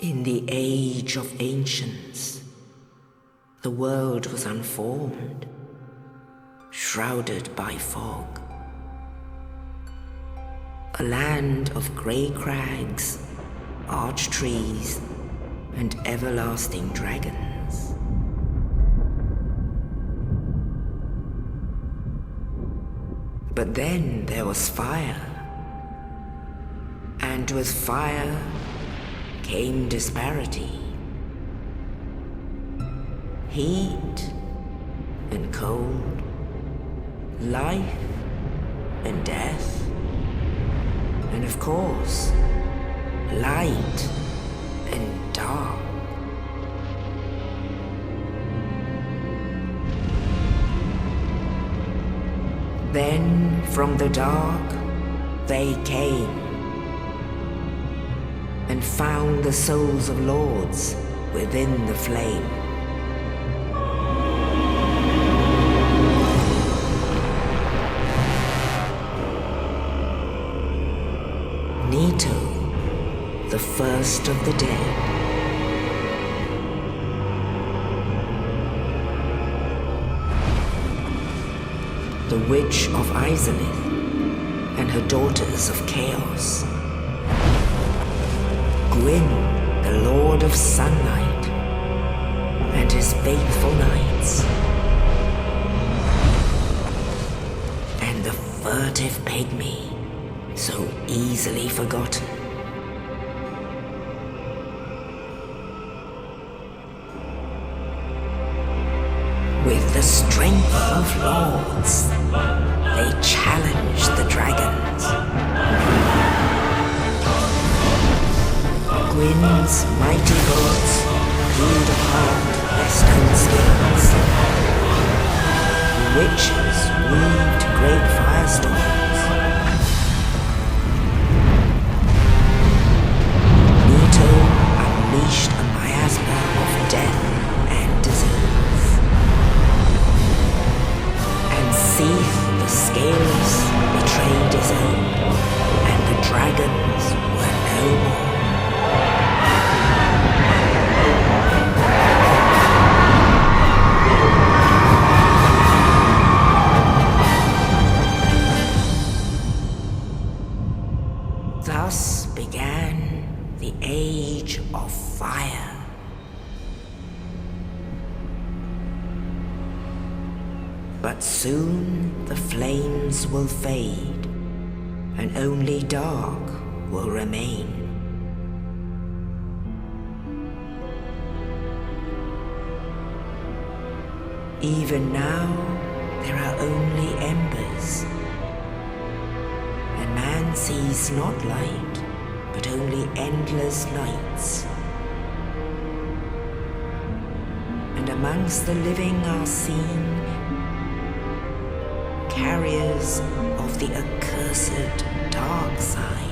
In the age of ancients, the world was unformed, shrouded by fog. A land of grey crags, arch trees, and everlasting dragons. But then there was fire, and with fire came disparity. Heat and cold, life and death, and of course, light and dark. Then from the dark they came and found the souls of lords within the flame. Nito, the first of the dead. The Witch of Izalith and her daughters of Chaos. Gwyn, the Lord of Sunlight, and his faithful knights. And the furtive pygmy, so easily forgotten. With the strength of lords, they challenged the dragons. Gwyn's mighty bullets peeled apart their stone skills. The witches weaved great firestorms. Nito unleashed a miasma of death and disease. And Seath, the Scaleless, betrayed his own, and the dragons were no more. Thus began the Age of Fire. But soon the flames will fade, and only dark will remain. Even now, there are only embers. And man sees not light, but only endless nights. And amongst the living are seen carriers of the accursed dark side.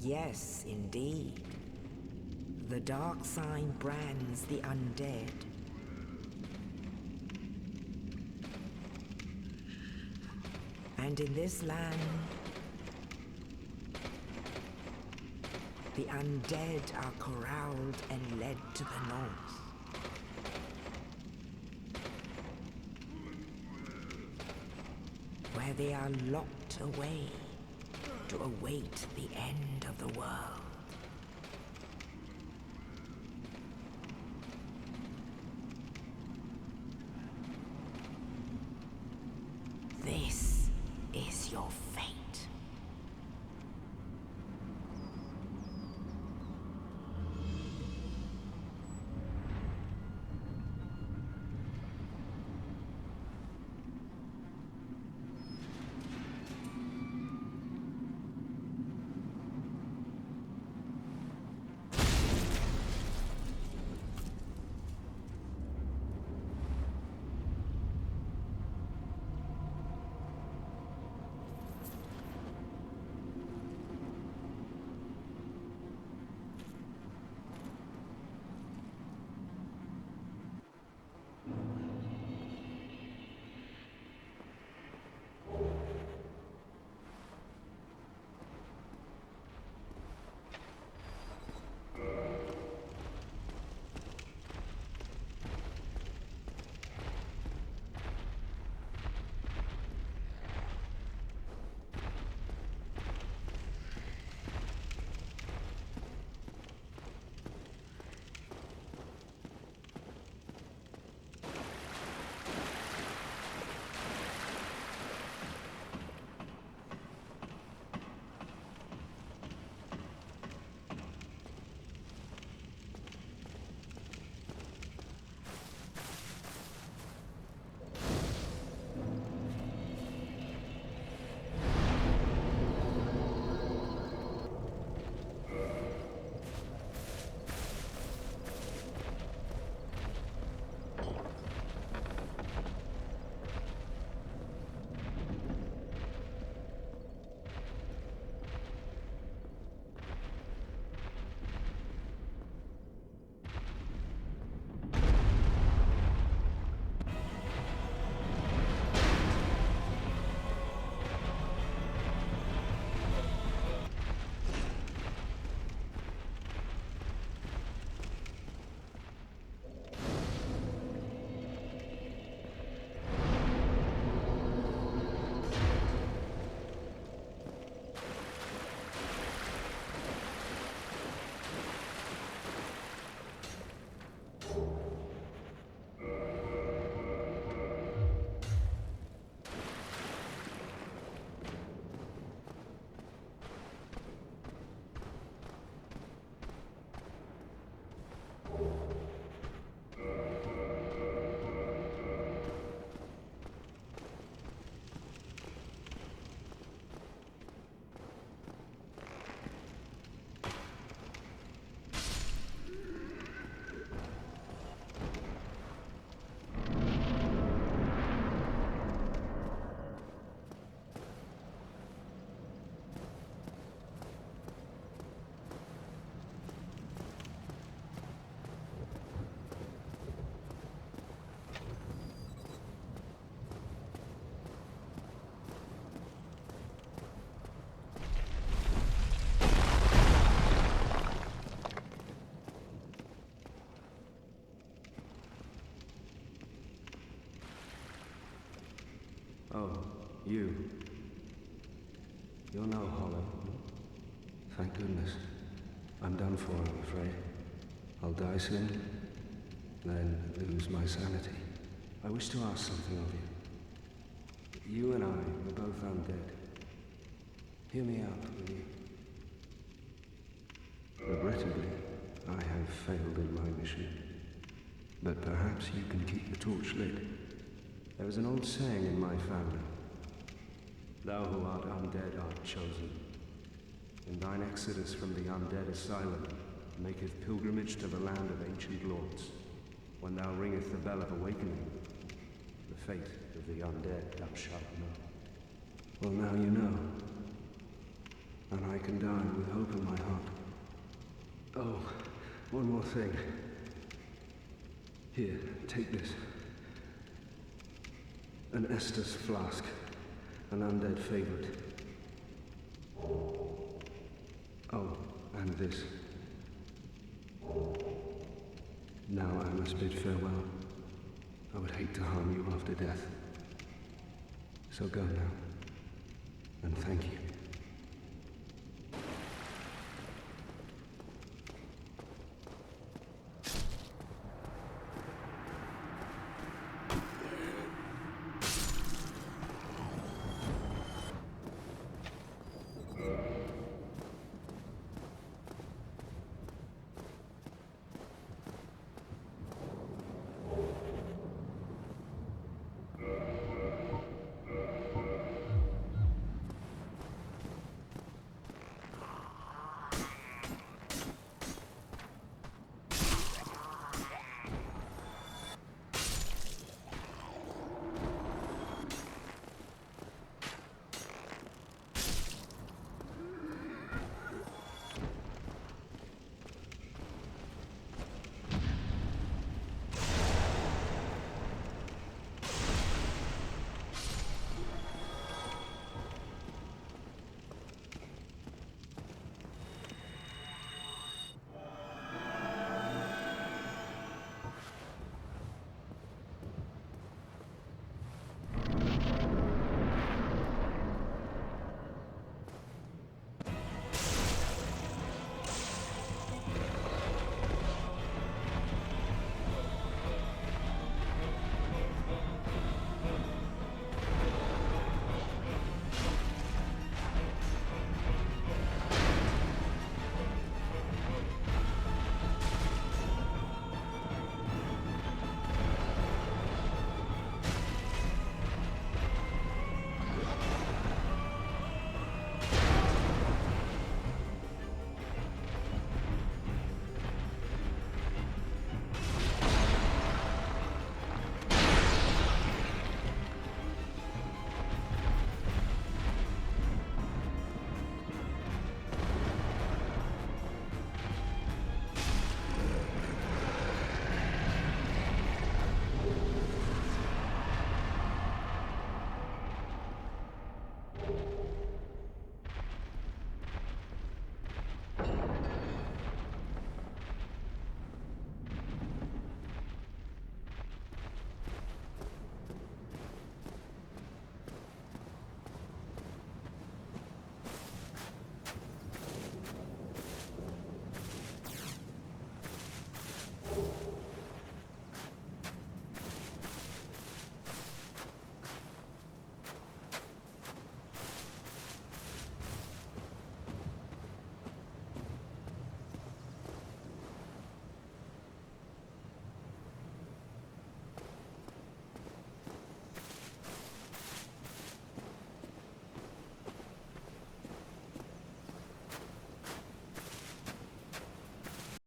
Yes, indeed. The dark sign brands the undead. And in this land, the undead are corralled and led to the north. Where they are locked away to await the end of the world. This is your fate. Oh, you. You're no hollow. Thank goodness. I'm done for, I'm afraid. I'll die soon, then lose my sanity. I wish to ask something of you. You and I are both undead. Hear me out, will you? Regrettably, I have failed in my mission. But perhaps you can keep the torch lit. There is an old saying in my family. Thou who art undead art chosen. In thine exodus from the Undead Asylum, maketh pilgrimage to the land of ancient lords. When thou ringest the bell of awakening, the fate of the undead thou shalt know. Well, now you know. And I can die with hope in my heart. Oh, one more thing. Here, take this. An Estus flask. An undead favorite. Oh, and this. Now I must bid farewell. I would hate to harm you after death. So go now. And thank you.